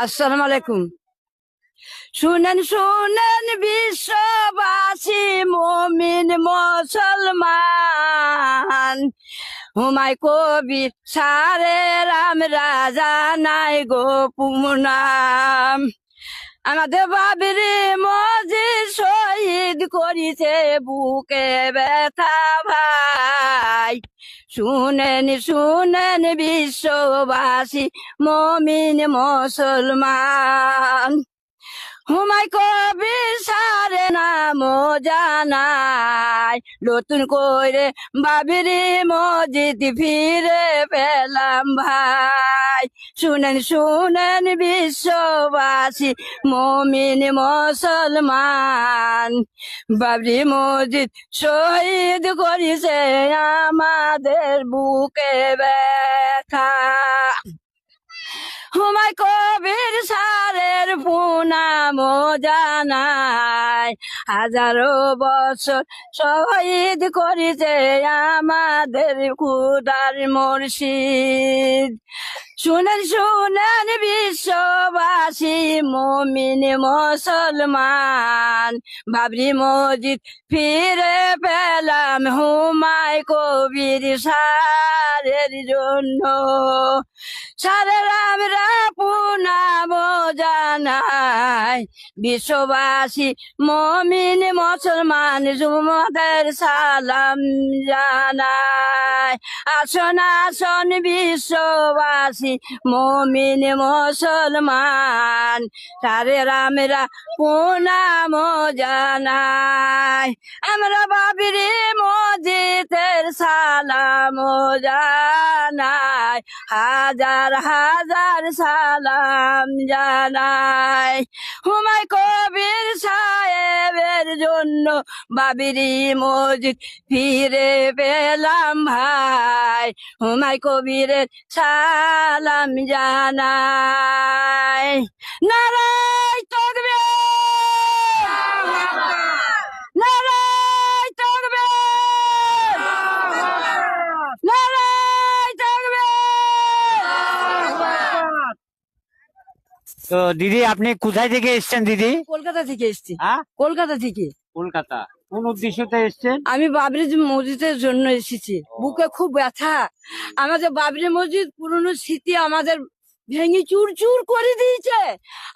আসসালামু আলাইকুম। শুনেন শুনেন বিশ্ববাসী, মুমিন মুসলমান, হুমায় কবির সারের আমরা জানাই গো পুনাম। আমাদের বাবরি মসজিদ শহীদ করিছে বুকে ব্যথা ভাই। শুনেন শুনেন বিশ্ববাসী, মমিন মুসলমান, হুমায় কবির সারে নাম জানাই, নতুন করে বাবরি মসজিদ ফিরে পেলাম ভাই। শুনেন শুনেন বিশ্ববাসী, মমিন মুসলমান, বাবরি মসজিদ শহীদ করেছে আমাদের বুকে ব্যথা। হুমায় কবির সারের পুনাম জানাই, হাজারো বছর শহীদ করেছে আমাদের খুদার মুর্শিদ। শুনেন শুনেন বিশ্ববাসী, মুমিন মুসলমান, বাবরি মসজিদ ফিরে পেলাম হুমায় কবির সারের জন্য। সারের আমরা পুনাম জানাই, বিশ্ববাসী মমিন মুসলমান জুমাদের সালাম জানাই। আসন আসন বিশ্ববাসী মমিন মুসলমান, সারের আমরা পুনাম জানাই। আমরা বাবরি মসজিদের সালাম জানাই, হাজার হাজার সালাম জানাই। হুমায় কবির সাহেবের জন্য বাবরি মসজিদ ফিরে পেলাম ভাই। হুমায় কবিরের সালাম জানাই। নারায় তাকবীর, নারায় তাকবীর, নারায় তাকবীর। তো দিদি আপনি কোথায় থেকে এসেছেন দিদি? কলকাতা থেকে এসেছি। হ্যাঁ, কলকাতা থেকে। কলকাতা। কোন উদ্দেশ্যতে এসেছেন? আমি বাবরি মসজিদের জন্য এসেছি। বুকে খুব ব্যথা। আমাদের বাবরি মসজিদ পুরনো স্মৃতি আমাদের ভেঙে চুর চুর করে দিয়েছে।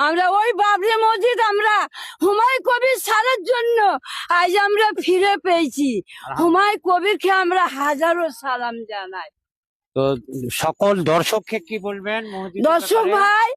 আমরা ওই বাবরি মসজিদ আমরা হুমায়ুন কবির সারের জন্য আজ আমরা ফিরে পেয়েছি। হুমায়ুন কবিরকে আমরা হাজারো সালাম জানাই। তো সকল দর্শককে কি বলবেন? মসজিদের দর্শক ব্যাপারে? ভাই,